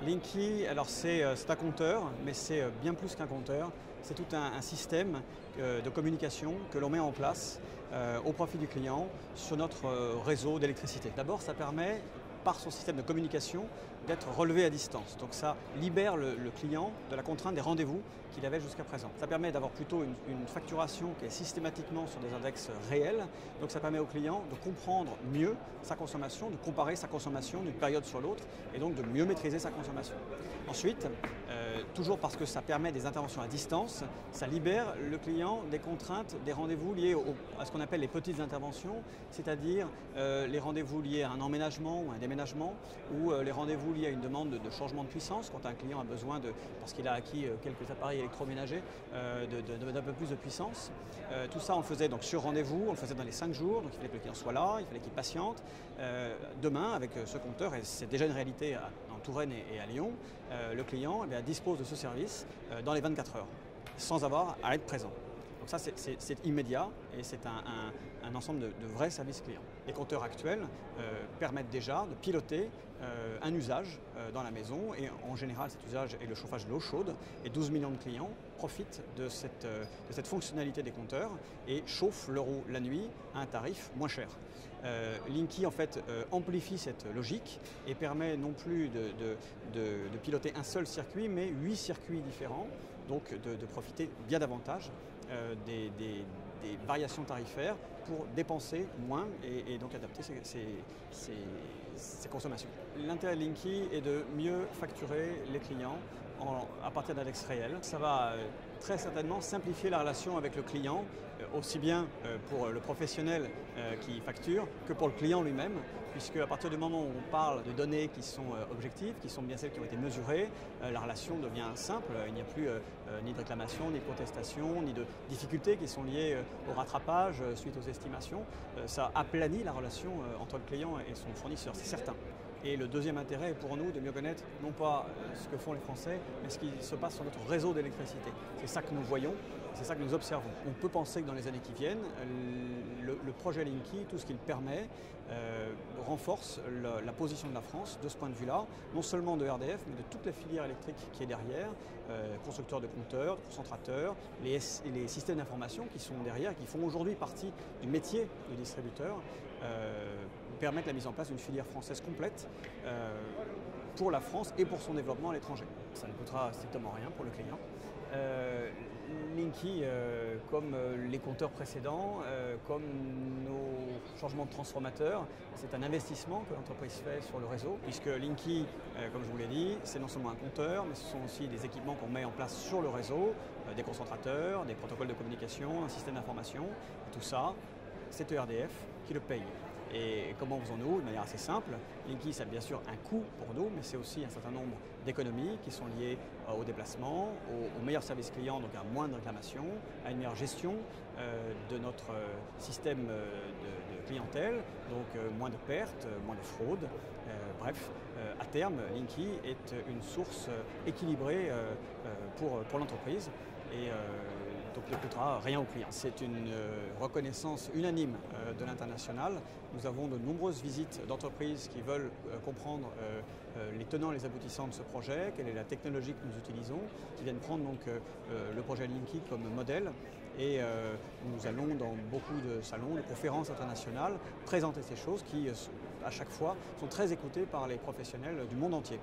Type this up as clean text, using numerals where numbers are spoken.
Linky, alors c'est un compteur, mais c'est bien plus qu'un compteur. C'est tout un système de communication que l'on met en place au profit du client sur notre réseau d'électricité. D'abord, ça permet, par son système de communication, d'être relevé à distance. Donc ça libère le client de la contrainte des rendez-vous qu'il avait jusqu'à présent. Ça permet d'avoir plutôt une facturation qui est systématiquement sur des index réels. Donc ça permet au client de comprendre mieux sa consommation, de comparer sa consommation d'une période sur l'autre et donc de mieux maîtriser sa consommation. Ensuite, toujours parce que ça permet des interventions à distance, ça libère le client des contraintes, des rendez-vous liés à ce qu'on appelle les petites interventions, c'est-à-dire les rendez-vous liés à un emménagement ou un déménagement, ou les rendez-vous liés à une demande de changement de puissance, quand un client a besoin, parce qu'il a acquis quelques appareils électroménagers, d'un peu plus de puissance. Tout ça, on le faisait donc sur rendez-vous, on le faisait dans les 5 jours, donc il fallait que le client soit là, il fallait qu'il patiente. Demain, avec ce compteur, et c'est déjà une réalité en Touraine et à Lyon, le client dispose de ce service dans les 24 heures, sans avoir à être présent. Donc ça, c'est immédiat et c'est un ensemble de vrais services clients. Les compteurs actuels permettent déjà de piloter un usage dans la maison, et en général cet usage est le chauffage de l'eau chaude, et 12 millions de clients profitent de cette fonctionnalité des compteurs et chauffent leur eau la nuit à un tarif moins cher. Linky en fait amplifie cette logique et permet non plus de piloter un seul circuit, mais 8 circuits différents, donc de profiter bien davantage des variations tarifaires pour dépenser moins et donc adapter ses consommations. L'intérêt de Linky est de mieux facturer les clients à partir d'index réels. Ça va très certainement simplifier la relation avec le client, aussi bien pour le professionnel qui facture que pour le client lui-même, puisque à partir du moment où on parle de données qui sont objectives, qui sont bien celles qui ont été mesurées, la relation devient simple. Il n'y a plus ni de réclamation, ni de contestation, ni de difficultés qui sont liées au rattrapage suite aux estimations. Ça aplanit la relation entre le client et son fournisseur, c'est certain. Et le deuxième intérêt est pour nous de mieux connaître non pas ce que font les Français, mais ce qui se passe sur notre réseau d'électricité. C'est ça que nous voyons, c'est ça que nous observons. On peut penser que dans les années qui viennent, le projet Linky, tout ce qu'il permet, renforce la position de la France de ce point de vue-là, non seulement de RDF, mais de toute la filière électrique qui est derrière, constructeurs de compteurs, de concentrateurs, les systèmes d'information qui sont derrière, qui font aujourd'hui partie du métier de distributeur, permettent la mise en place d'une filière française complète pour la France et pour son développement à l'étranger. Ça ne coûtera strictement rien pour le client. Linky, comme les compteurs précédents, comme nos changements de transformateurs, c'est un investissement que l'entreprise fait sur le réseau, puisque Linky, comme je vous l'ai dit, c'est non seulement un compteur, mais ce sont aussi des équipements qu'on met en place sur le réseau, des concentrateurs, des protocoles de communication, un système d'information. Tout ça, c'est ERDF qui le paye. Et comment faisons-nous? De manière assez simple. Linky, ça a bien sûr un coût pour nous, mais c'est aussi un certain nombre d'économies qui sont liées au déplacement, au meilleur service client, donc à moins de réclamations, à une meilleure gestion de notre système de clientèle, donc moins de pertes, moins de fraudes. Bref, à terme, Linky est une source équilibrée pour l'entreprise. Et donc ne coûtera rien au client. C'est une reconnaissance unanime de l'international. Nous avons de nombreuses visites d'entreprises qui veulent comprendre les tenants et les aboutissants de ce projet, quelle est la technologie que nous utilisons, qui viennent prendre donc le projet Linky comme modèle. Et nous allons dans beaucoup de salons, de conférences internationales, présenter ces choses qui, à chaque fois, sont très écoutées par les professionnels du monde entier.